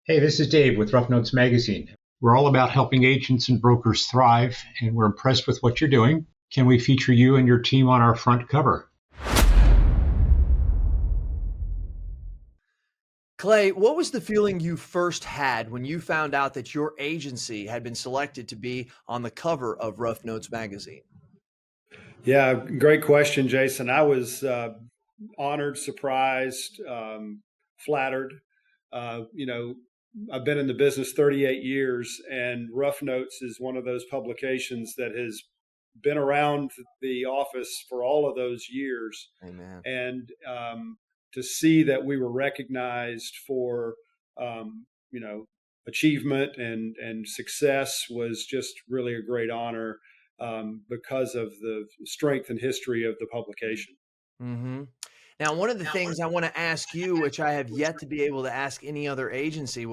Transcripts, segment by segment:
Hey, this is Dave with Rough Notes Magazine. We're all about helping agents and brokers thrive, and we're impressed with what you're doing. Can we feature you and your team on our front cover? Clay, what was the feeling you first had when you found out that your agency had been selected to be on the cover of Rough Notes magazine? Yeah, great question, Jason. I was honored, surprised, flattered. You know, I've been in the business 38 years, and Rough Notes is one of those publications that has been around the office for all of those years. Amen. And to see that we were recognized for, you know, achievement and success was just really a great honor because of the strength and history of the publication. hmm Now, one of the things I want to ask you, which I have yet to be able to ask any other agency,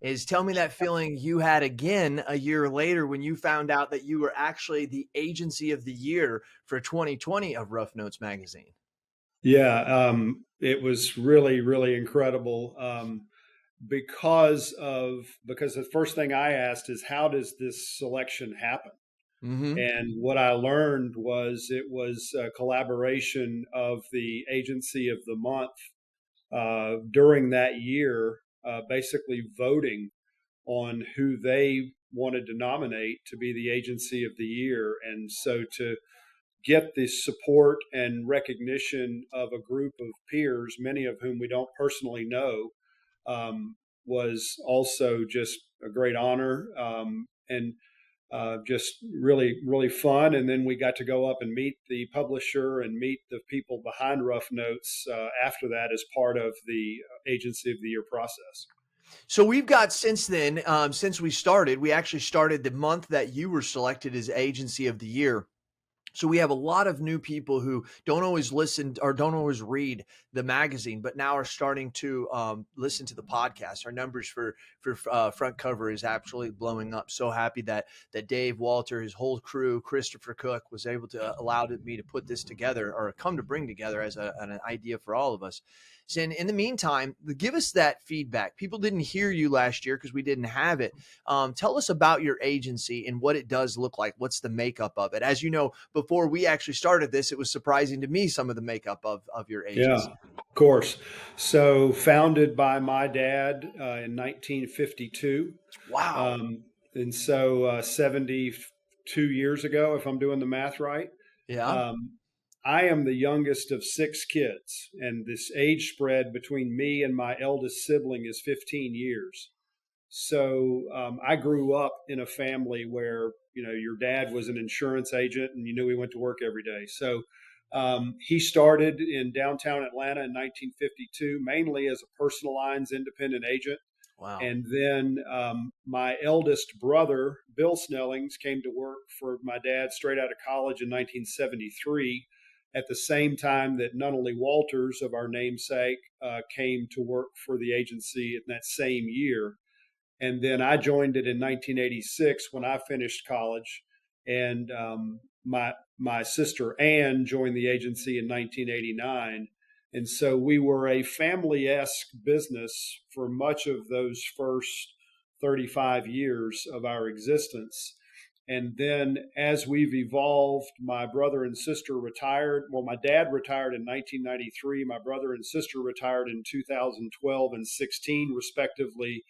is tell me that feeling you had again a year later when you found out that you were actually the agency of the year for 2020 of Rough Notes magazine. Yeah, it was really, really incredible because the first thing I asked is how does this selection happen? hmm And what I learned was it was a collaboration of the agency of the month during that year, basically voting on who they wanted to nominate to be the agency of the year. And so to get the support and recognition of a group of peers, many of whom we don't personally know, was also just a great honor. And just really, really fun. And then we got to go up and meet the publisher and meet the people behind Rough Notes after that as part of the Agency of the Year process. So we've got since then, since we actually started the month that you were selected as agency of the year. So we have a lot of new people who don't always listen or don't always read the magazine, but now are starting to listen to the podcast. Our numbers for front cover is absolutely blowing up. So happy that Dave Walter, his whole crew, Christopher Cook was able to allow me to put this together or come to bring together as an idea for all of us. So in the meantime, give us that feedback. People didn't hear you last year because we didn't have it. Tell us about your agency and what it does look like. What's the makeup of it? As you know, before we actually started this, it was surprising to me some of the makeup of your Yeah, agency. of course. So, founded by my dad in 1952. Wow. And so, 72 years ago, if I'm doing the math right. Yeah. Um, I am the youngest of six kids, and this age spread between me and my eldest sibling is 15 years. So I grew up in a family where your dad was an insurance agent, and you knew he went to work every day. So he started in downtown Atlanta in 1952, mainly as a personal lines independent agent. Wow. And then my eldest brother, Bill Snellings, came to work for my dad straight out of college in 1973, at the same time that Nunnally Walters, of our namesake, came to work for the agency in that same year. And then I joined it in 1986 when I finished college, and my sister Ann joined the agency in 1989. And so we were a family-esque business for much of those first 35 years of our existence. And then as we've evolved, my brother and sister retired. Well, my dad retired in 1993. My brother and sister retired in 2012 and 16, respectively.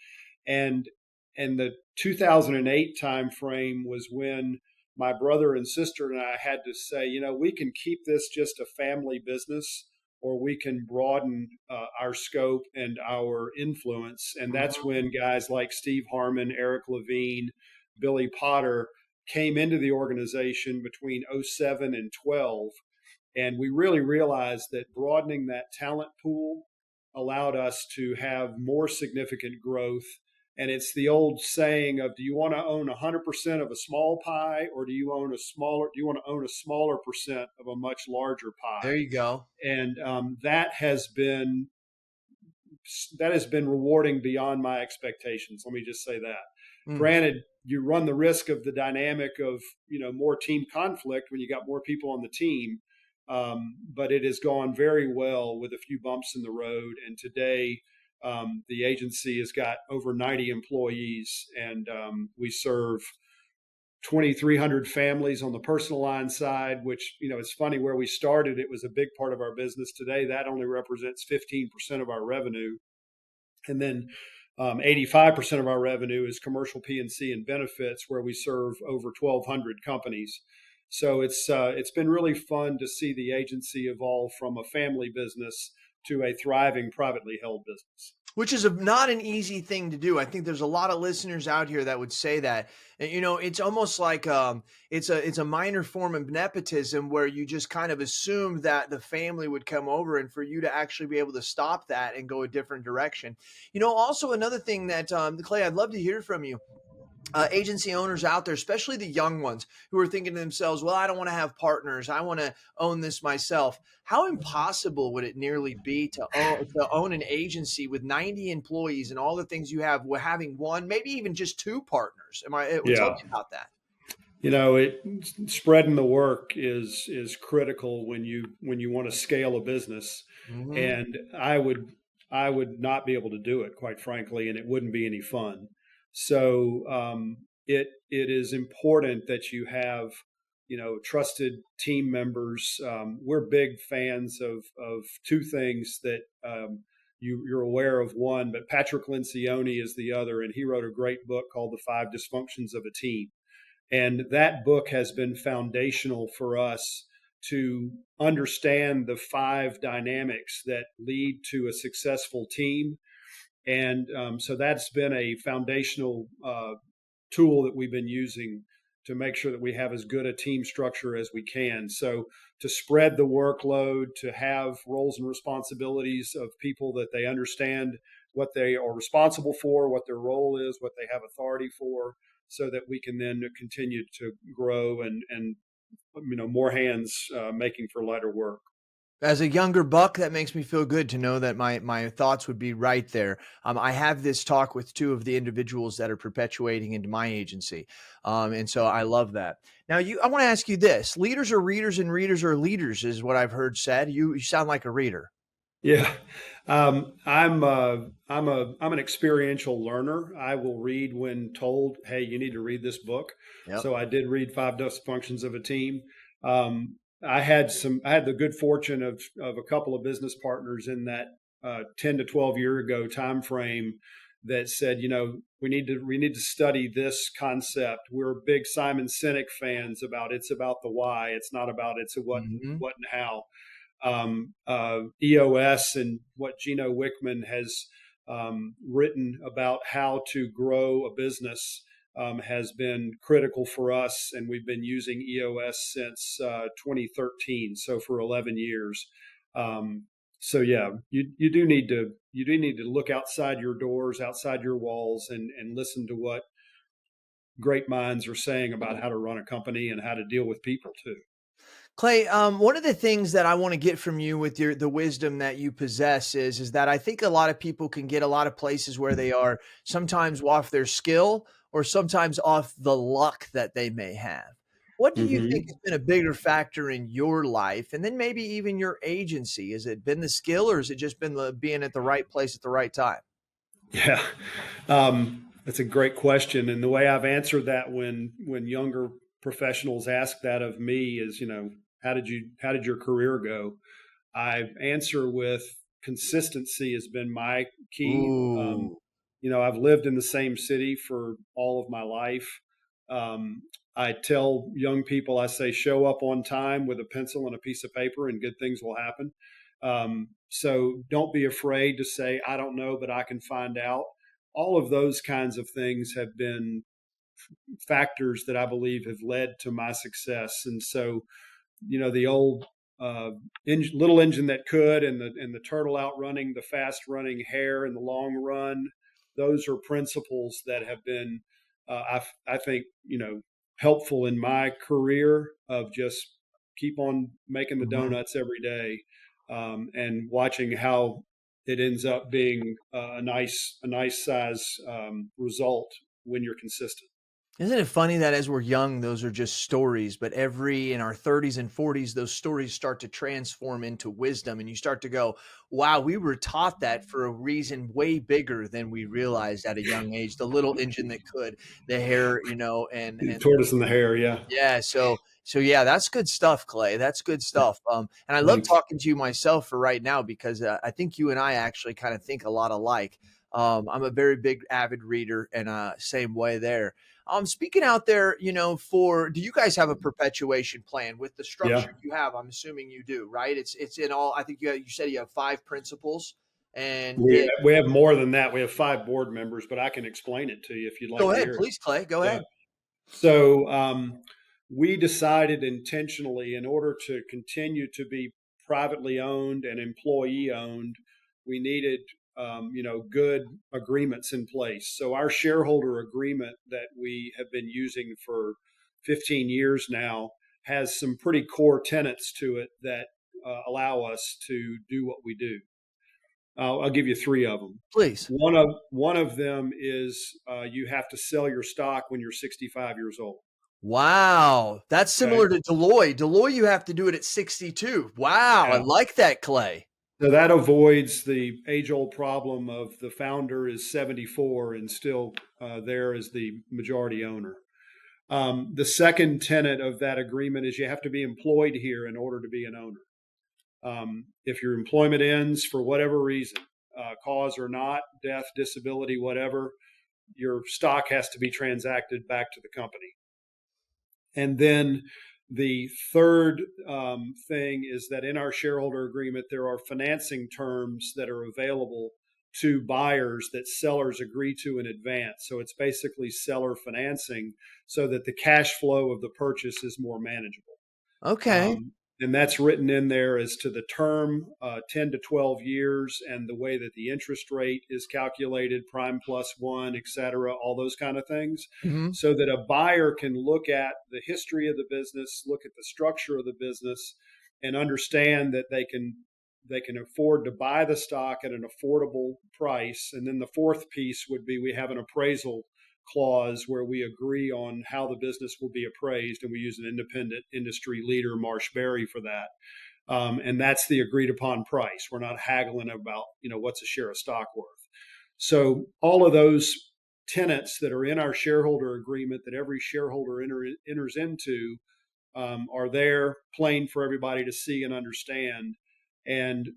And the 2008 timeframe was when my brother and sister and I had to say, we can keep this just a family business, or we can broaden our scope and our influence. And that's Mhm. when guys like Steve Harmon, Eric Levine, Billy Potter came into the organization between '07 and 12. And we really realized that broadening that talent pool allowed us to have more significant growth. And it's the old saying of, do you want to own 100% of a small pie, or do you want to own a smaller percent of a much larger There pie? you go. And that has been rewarding beyond my expectations. Let me just say that. Mm. Granted, you run the risk of the dynamic of more team conflict when you got more people on the team, but it has gone very well with a few bumps in the road. And today, The agency has got over 90 employees, and we serve 2,300 families on the personal line side, which, it's funny, where we started, it was a big part of our business. Today, that only represents 15% of our revenue. And then 85% of our revenue is commercial P&C and benefits, where we serve over 1,200 companies. So it's been really fun to see the agency evolve from a family business to a thriving privately held business. Which is not an easy thing to do. I think there's a lot of listeners out here that would say that. And, it's almost like it's a minor form of nepotism, where you just kind of assume that the family would come over, and for you to actually be able to stop that and go a different direction. Also another thing that Clay, I'd love to hear from you. Agency owners out there, especially the young ones who are thinking to themselves, well, I don't want to have partners. I want to own this myself. How impossible would it nearly be to own an agency with 90 employees and all the things you have, with having one, maybe even just two partners? Tell Yeah. me about that. Spreading the work is critical when you want to scale a business. Mm-hmm. And I would not be able to do it, quite frankly, and it wouldn't be any fun. So it is important that you have trusted team members. We're big fans of two things that you're aware of. One, but Patrick Lencioni is the other, and he wrote a great book called The Five Dysfunctions of a Team. And that book has been foundational for us to understand the five dynamics that lead to a successful team. And so that's been a foundational tool that we've been using to make sure that we have as good a team structure as we can. So to spread the workload, to have roles and responsibilities of people that they understand what they are responsible for, what their role is, what they have authority for, so that we can then continue to grow and more hands making for lighter work. As a younger buck, that makes me feel good to know that my thoughts would be right there. I have this talk with two of the individuals that are perpetuating into my agency, and so I love that. Now, I want to ask you this: leaders are readers, and readers are leaders, is what I've heard said. You sound like a reader. Yeah, I'm an experiential learner. I will read when told, "Hey, you need to read this book." Yep. So I did read Five Dysfunctions of a Team. I had the good fortune of a couple of business partners in that 10 to 12 year ago time frame that said, we need to study this concept. We're big Simon Sinek fans. It's about the why. It's not about it's a what Mm-hmm. what and how. EOS and what Gino Wickman has written about how to grow a business has been critical for us, and we've been using EOS since 2013, so for 11 years. So yeah, you do need to look outside your doors, outside your walls, and listen to what great minds are saying about how to run a company and how to deal with people too. Clay, one of the things that I want to get from you with the wisdom that you possess is that I think a lot of people can get a lot of places where they are sometimes off their skill, or sometimes off the luck that they may have. What do you think Hmm. has been a bigger factor in your life, and then maybe even your agency? Has it been the skill, or has it just been being at the right place at the right time? Yeah, that's a great question, and the way I've answered that when younger professionals ask that of me is, how did your career go? I answer with consistency has been my key. Ooh. I've lived in the same city for all of my life. Um, I tell young people, I say, show up on time with a pencil and a piece of paper, and good things will happen. So don't be afraid to say, I don't know, but I can find out. All of those kinds of things have been factors that I believe have led to my success. And so, the old little engine that could, and the turtle outrunning the fast running hare in the long run. Those are principles that have been, I think, helpful in my career of just keep on making the Mhm. donuts every day, and watching how it ends up being a nice size result when you're consistent. Isn't it funny that as we're young, those are just stories, but in our 30s and 40s, those stories start to transform into wisdom, and you start to go, wow, we were taught that for a reason way bigger than we realized at a young age. The little engine that could, the hair, The and tortoise and the hare, yeah. yeah, so yeah, that's good stuff, Clay. That's good stuff. And I love Thanks. talking to you myself for right now because I think you and I actually kind of think a lot alike. I'm a very big avid reader, and same way there. Speaking out there, do you guys have a perpetuation plan with the Yeah. structure you have? I'm assuming you do, right? It's in all. I think you said you have 5 principles, and We then we have more than that. We have 5 board members, but I can explain it to you if you'd go like to ahead, hear it. please, Clay. Go Yeah. ahead. So we decided intentionally, in order to continue to be privately owned and employee owned, we needed good agreements in place. So our shareholder agreement that we have been using for 15 years now has some pretty core tenets to it that allow us to do what we do. I'll give you 3 of them. Please. One of them is you have to sell your stock when you're 65 years old. Wow, that's Okay. similar to Deloitte. Deloitte, you have to do it at 62. Wow, I Yeah. like that, Clay. So that avoids the age-old problem of the founder is 74 and still there as the majority owner. The second tenet of that agreement is you have to be employed here in order to be an owner. If your employment ends for whatever reason, cause or not, death, disability, whatever, your stock has to be transacted back to the company. And then the third thing is that in our shareholder agreement, there are financing terms that are available to buyers that sellers agree to in advance. So it's basically seller financing so that the cash flow of the purchase is more manageable. Okay. Um, and that's written in there as to the term, 10 to 12 years, and the way that the interest rate is calculated, prime plus one, et cetera, all those kind of things, Mhm. so that a buyer can look at the history of the business, look at the structure of the business, and understand that they can afford to buy the stock at an affordable price. And then the fourth piece would be we have an appraisal clause where we agree on how the business will be appraised, and we use an independent industry leader, Marshberry, for that. And that's the agreed upon price. We're not haggling about what's a share of stock worth. So all of those tenets that are in our shareholder agreement that every shareholder enters into are there, plain for everybody to see and understand. And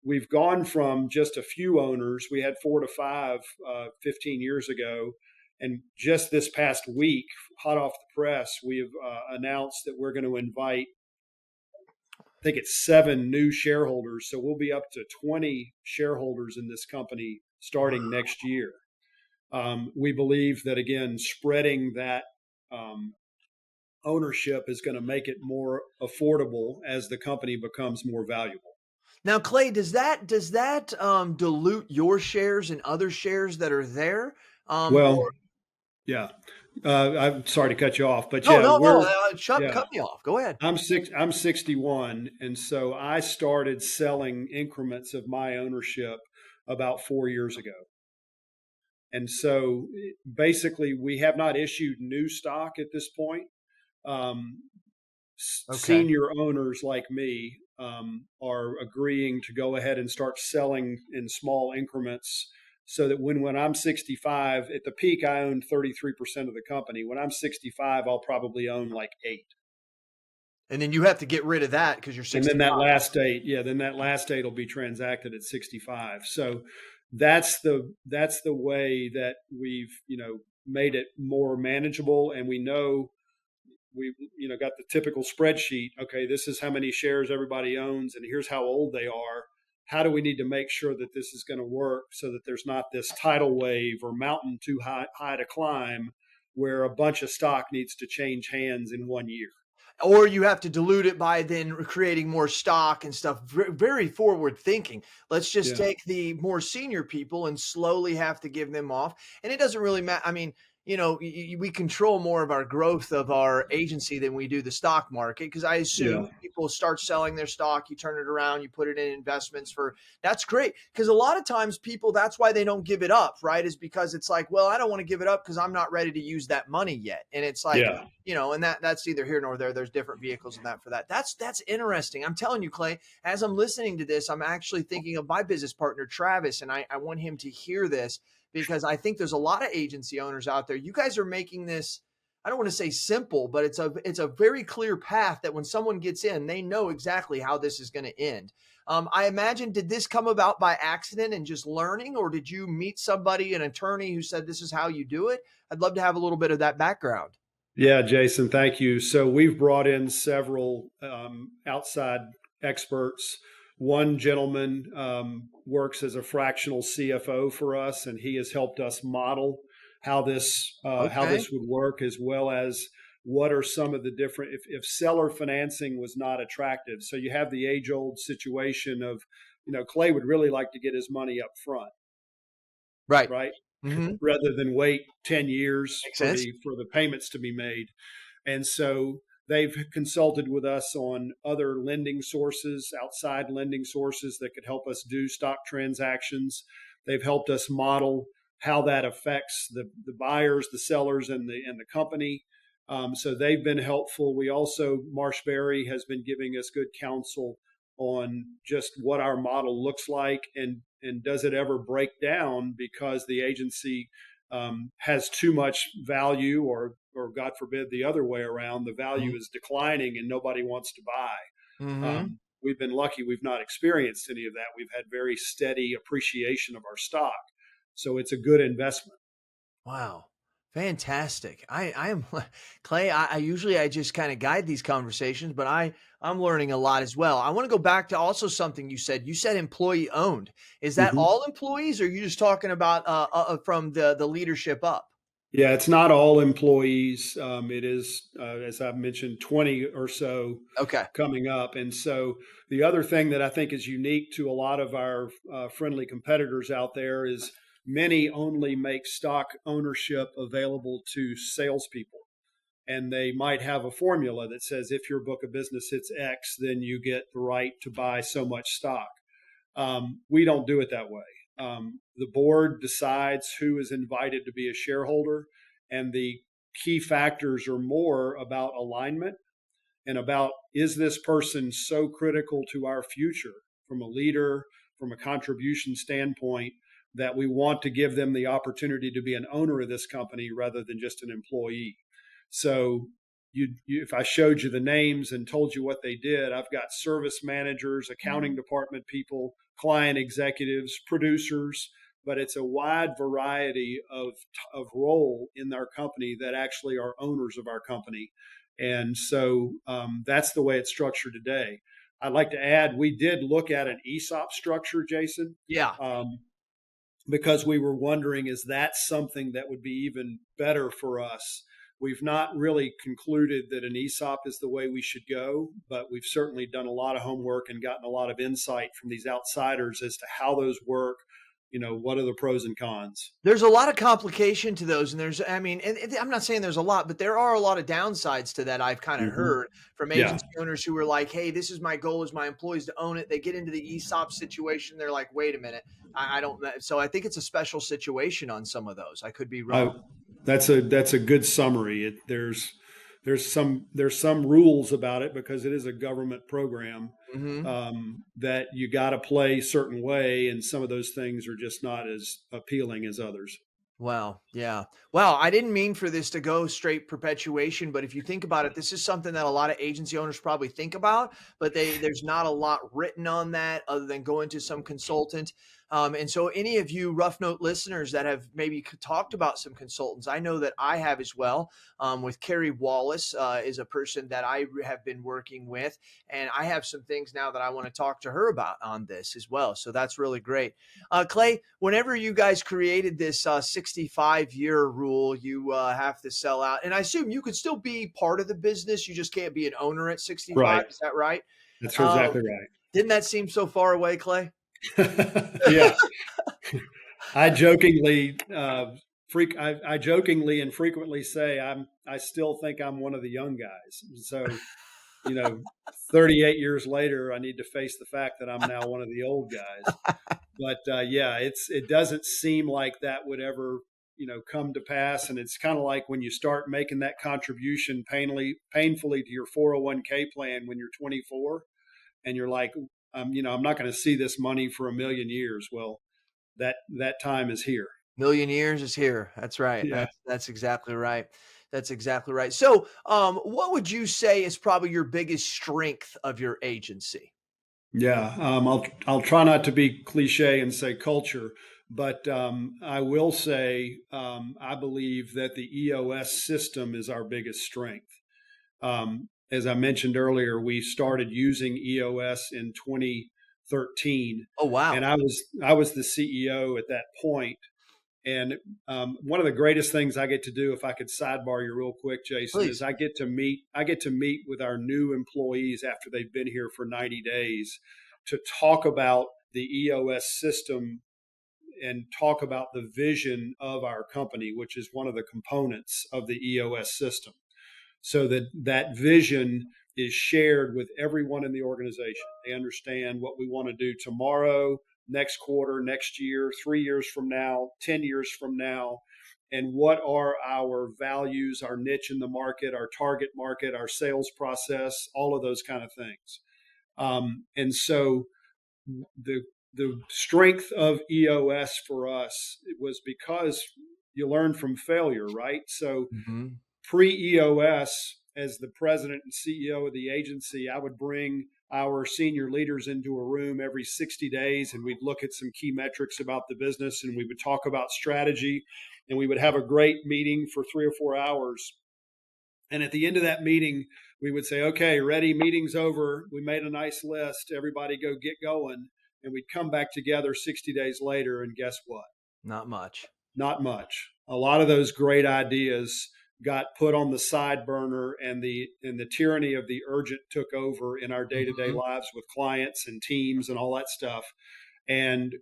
we've gone from just a few owners. We had 4 to 5 15 years ago. And just this past week, hot off the press, we have announced that we're going to invite, I think it's 7 new shareholders. So we'll be up to 20 shareholders in this company starting next year. We believe that, again, spreading that ownership is going to make it more affordable as the company becomes more valuable. Now, Clay, does that dilute your shares and other shares that are there? Well, Or yeah. I'm sorry to cut you off, but no, yeah, no, no. yeah. Cut me off. Go ahead. I'm 61, and so I started selling increments of my ownership about 4 years ago. And so basically, we have not issued new stock at this point. Um, Okay. Senior owners like me are agreeing to go ahead and start selling in small increments so that when I'm 65, at the peak, I owned 33% of the company. When I'm 65, I'll probably own like 8. And then you have to get rid of that because you're And then 65. that last date will be transacted at 65. So that's the way that we've made it more manageable, and we know we got the typical spreadsheet. Okay, this is how many shares everybody owns, and here's how old they are. How do we need to make sure that this is going to work so that there's not this tidal wave or mountain too high to climb where a bunch of stock needs to change hands in one year? Or you have to dilute it by then creating more stock and stuff. Very forward thinking. Let's just Yeah. take the more senior people and slowly have to give them off. And it doesn't really matter. I mean, we control more of our growth of our agency than we do the stock market. Because I Yeah. assume people start selling their stock, you turn it around, you put it in investments that's great. Because a lot of times people, that's why they don't give it up, right? Is because it's like, well, I don't want to give it up because I'm not ready to use that money yet. And it's like, Yeah. and that's neither here nor there. There's different vehicles in that for that. That's interesting. I'm telling you, Clay, as I'm listening to this, I'm actually thinking of my business partner, Travis, and I want him to hear this because I think there's a lot of agency owners out there. You guys are making this, I don't want to say simple, but it's a very clear path that when someone gets in, they know exactly how this is going to end. I imagine, did this come about by accident and just learning, or did you meet somebody, an attorney who said this is how you do it? I'd love to have a little bit of that background. Yeah, Jason, thank you. So we've brought in several outside experts. One gentleman works as a fractional CFO for us, and he has helped us model how Okay. this would work, as well as what are some of the different if seller financing was not attractive. So you have the age old situation of, Clay would really like to get his money up front, Right. right? Mm-hmm. Rather than wait 10 years Makes for sense. the payments to be made. And so they've consulted with us on other lending sources, outside lending sources that could help us do stock transactions. They've helped us model how that affects the buyers, the sellers, and the company. So they've been helpful. We also, Marshberry has been giving us good counsel on just what our model looks like, and does it ever break down because the agency has too much value, or God forbid the other way around, the value is declining and nobody wants to buy. Mm-hmm. We've been lucky; we've not experienced any of that. We've had very steady appreciation of our stock, so it's a good investment. Wow. Fantastic. I am Clay. I usually I just kind of guide these conversations, but I'm learning a lot as well. I want to go back to also something you said. You said employee owned. Is that Mm-hmm. all employees, or are you just talking about from the leadership up? Yeah, it's not all employees. It is, as I've mentioned, 20 or so Okay. coming up. And so the other thing that I think is unique to a lot of our friendly competitors out there is many only make stock ownership available to salespeople. And they might have a formula that says if your book of business hits X, then you get the right to buy so much stock. We don't do it that way. The board decides who is invited to be a shareholder, and the key factors are more about alignment and about, is this person so critical to our future from a leader, from a contribution standpoint, that we want to give them the opportunity to be an owner of this company rather than just an employee. So if I showed you the names and told you what they did, I've got service managers, accounting department people, client executives, producers, but it's a wide variety of role in our company that actually are owners of our company. And so that's the way it's structured today. I'd like to add, we did look at an ESOP structure, Jason, Yeah. um, because we were wondering, is that something that would be even better for us? We've not really concluded that an ESOP is the way we should go, but we've certainly done a lot of homework and gotten a lot of insight from these outsiders as to how those work. What are the pros and cons? There's a lot of complication to those, and I mean, I'm not saying there's a lot, but there are a lot of downsides to that. I've kind of Hmm. heard from Yeah. agency owners who are like, "Hey, this is my goal: is my employees to own it." They get into the ESOP situation, they're like, "Wait a minute, I don't." So I think it's a special situation on some of those. I could be I, wrong. that's a good summary. There's some rules about it because it is a government program, Hmm. that you got to play a certain way, and some of those things are just not as appealing as others. Wow. Yeah. Wow. I didn't mean for this to go straight perpetuation, but if you think about it, this is something that a lot of agency owners probably think about, but there's not a lot written on that other than going to some consultant. And so, any of you rough note listeners that have maybe talked about some consultants, I know that I have as well. With Carrie Wallace is a person that I have been working with, and I have some things now that I want to talk to her about on this as well. So that's really great. Clay, whenever you guys created this 65-year rule, you have to sell out. And I assume you could still be part of the business. You just can't be an owner at 65. Right. Is that right? That's Um, exactly right. didn't that seem so far away, Clay? Yeah. I jokingly I jokingly and frequently say I still think I'm one of the young guys. So, 38 years later, I need to face the fact that I'm now one of the old guys. But yeah, it doesn't seem like that would ever come to pass. And it's kind of like when you start making that contribution painfully to your 401k plan when you're 24, and you're like, I'm not going to see this money for a million years. Well, that time is here. Million years is here. That's right. Yeah. That's exactly right. That's exactly right. So, what would you say is probably your biggest strength of your agency? Yeah, I'll try not to be cliche and say culture, but I will say I believe that the EOS system is our biggest strength. As I mentioned earlier, we started using EOS in 2013, Oh, and wow. I was the CEO at that point. And one of the greatest things I get to do, if I could sidebar you real quick, Jason, is Please. I get to meet with our new employees after they've been here for 90 days to talk about the EOS system and talk about the vision of our company, which is one of the components of the EOS system, so that that vision is shared with everyone in the organization. They understand what we want to do tomorrow, next quarter, next year, 3 years from now, 10 years from now, and what are our values, our niche in the market, our target market, our sales process, all of those kind of things. And so the the strength of EOS for us was because you learn from failure, right? So Hmm. pre-EOS, as the president and CEO of the agency, I would bring our senior leaders into a room every 60 days and we'd look at some key metrics about the business and we would talk about strategy and we would have a great meeting for 3 or 4 hours. And at the end of that meeting, we would say, okay, ready, meeting's over. We made a nice list. Everybody go get going. And we'd come back together 60 days later and guess what? Not much. Not much. A lot of those great ideas got put on the side burner and the tyranny of the urgent took over in our day-to-day Hmm. lives with clients and teams and all that stuff. And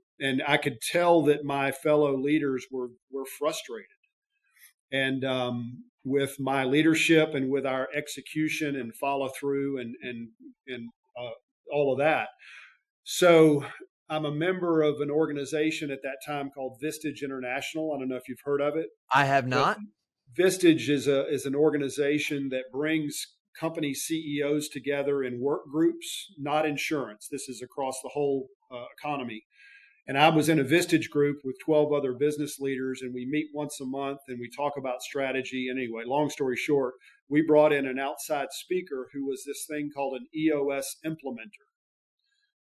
I could tell that my fellow leaders were frustrated. And with my leadership and with our execution and follow through and all of that. So I'm a member of an organization at that time called Vistage International. I don't know if you've heard of it, I have but not. Vistage is an organization that brings company CEOs together in work groups, not insurance. This is across the whole economy. And I was in a Vistage group with 12 other business leaders, and we meet once a month and we talk about strategy. Anyway, long story short, we brought in an outside speaker who was this thing called an EOS implementer.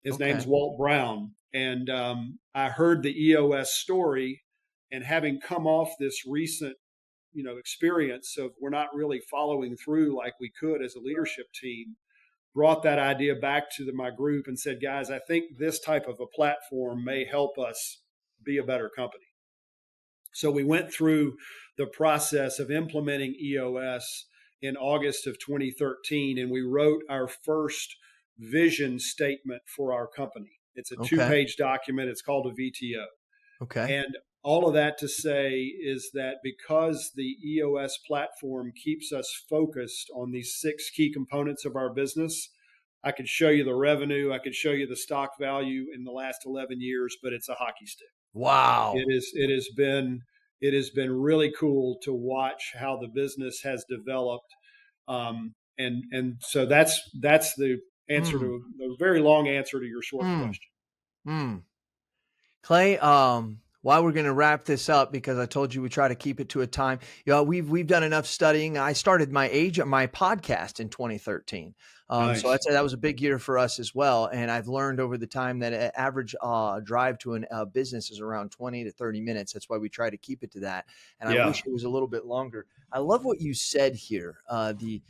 His name's Okay. Walt Brown. And I heard the EOS story, and having come off this recent experience of we're not really following through like we could as a leadership team, brought that idea back to my group and said, guys, I think this type of a platform may help us be a better company. So we went through the process of implementing EOS in August of 2013, and we wrote our first vision statement for our company. It's a Okay. two-page document. It's called a VTO. Okay. And all of that to say is that because the EOS platform keeps us focused on these 6 key components of our business, I could show you the revenue, I could show you the stock value in the last 11 years, but it's a hockey stick. Wow. It has been really cool to watch how the business has developed. And so that's the answer Mm, to the very long answer to your short mm, question. mm. Clay, while we're going to wrap this up, because I told you we try to keep it to a time. We've done enough studying. I started my podcast in 2013. So Nice. I'd say that was a big year for us as well. And I've learned over the time that an average drive to a business is around 20 to 30 minutes. That's why we try to keep it to that. And I Yeah. wish it was a little bit longer. I love what you said here. The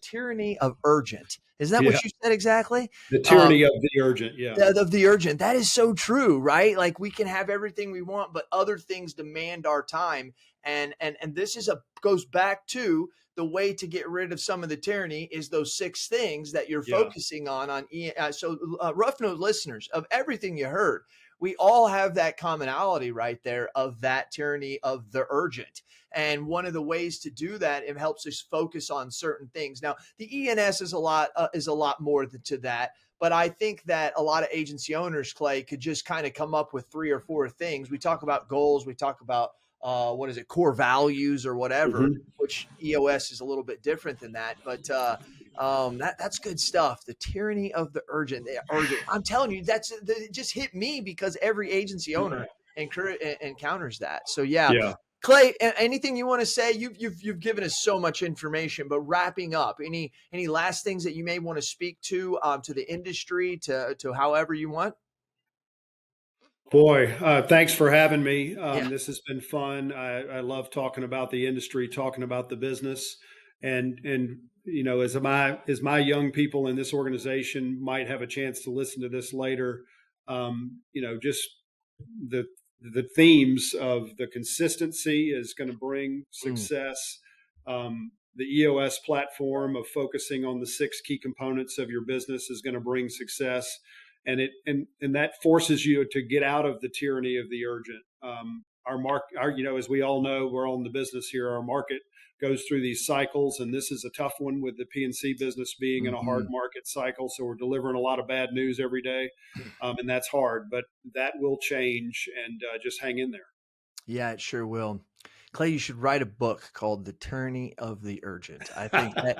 tyranny of urgent. Is that Yeah. what you said exactly? The Um, tyranny of the urgent. Yeah. of the urgent. That is so true, right? Like we can have everything we want, but other things demand our time. And this goes back to the way to get rid of some of the tyranny is those 6 things that you're Yeah. focusing on. So rough note listeners, of everything you heard, we all have that commonality right there of that tyranny of the urgent. And one of the ways to do that, it helps us focus on certain things. Now, the ENS is a lot more to that. But I think that a lot of agency owners, Clay, could just kind of come up with 3 or 4 things. We talk about goals, we talk about what is it, core values or whatever, Mhm. which EOS is a little bit different than that. But that's good stuff. The tyranny of the urgent. I'm telling you, it just hit me because every agency owner encounters that. So yeah. Yeah. Clay, anything you want to say? You've given us so much information, but wrapping up, any last things that you may want to speak to the industry, to however you want? Boy, thanks for having me. Yeah. This has been fun. I love talking about the industry, talking about the business, and as my young people in this organization might have a chance to listen to this later, just the the themes of the consistency is going to bring Mm. success. The EOS platform of focusing on the 6 key components of your business is going to bring success, and that forces you to get out of the tyranny of the urgent. As we all know, we're all in the business here. Our market goes through these cycles, and this is a tough one with the P&C business being in a hard Mhm. market cycle. So we're delivering a lot of bad news every day, and that's hard. But that will change, and just hang in there. Yeah, it sure will. Clay, you should write a book called "The Tyranny of the Urgent." I think and I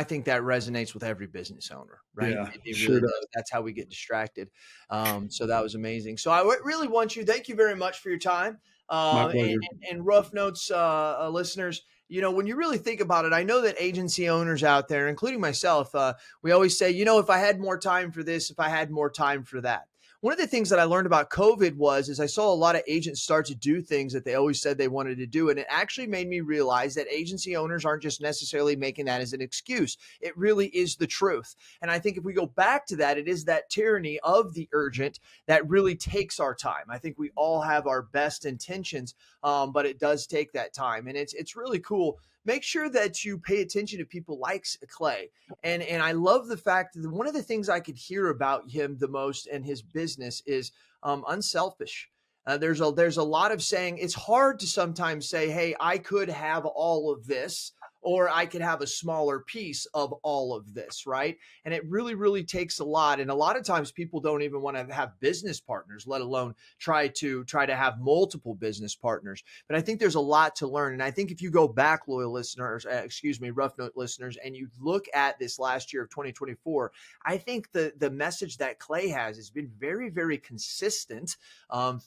think that resonates with every business owner, right? Yeah, It sure really does. does. That's how we get distracted. So that was amazing. So I really want you. Thank you very much for your time. My And, pleasure. and Rough Notes listeners, when you really think about it, I know that agency owners out there, including myself, we always say, if I had more time for this, if I had more time for that. One of the things that I learned about COVID is I saw a lot of agents start to do things that they always said they wanted to do. And it actually made me realize that agency owners aren't just necessarily making that as an excuse. It really is the truth. And I think if we go back to that, it is that tyranny of the urgent that really takes our time. I think we all have our best intentions, but it does take that time. And it's really cool. Make sure that you pay attention to people like Clay. And I love the fact that one of the things I could hear about him the most and his business is unselfish. There's a lot of saying it's hard to sometimes say, hey, I could have all of this, or I could have a smaller piece of all of this, right? And it really, really takes a lot. And a lot of times people don't even want to have business partners, let alone try to have multiple business partners. But I think there's a lot to learn. And I think if you go back, loyal listeners, Rough Note listeners, and you look at this last year of 2024, I think the message that Clay has been very, very consistent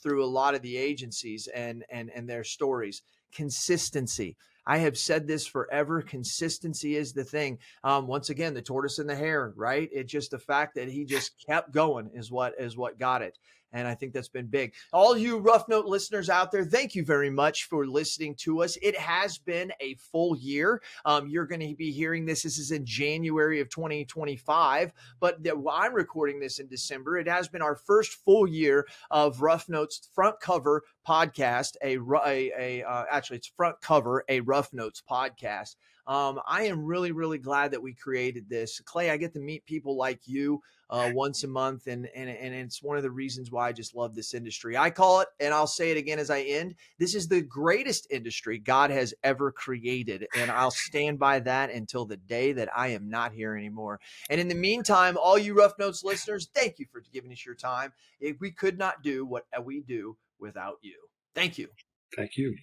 through a lot of the agencies and their stories. Consistency. I have said this forever. Consistency is the thing. Once again, the tortoise and the hare, right? It's just the fact that he just kept going is what got it. And I think that's been big. All you Rough Note listeners out there, thank you very much for listening to us. It has been a full year. You're going to be hearing this. This is in January of 2025, but I'm recording this in December. It has been our first full year of Rough Notes front cover podcast. Actually, it's front cover a Rough Notes podcast. I am really, really glad that we created this. Clay, I get to meet people like you once a month, and it's one of the reasons why I just love this industry. I call it, and I'll say it again as I end, this is the greatest industry God has ever created, and I'll stand by that until the day that I am not here anymore. And in the meantime, all you Rough Notes listeners, thank you for giving us your time. We could not do what we do without you. Thank you. Thank you.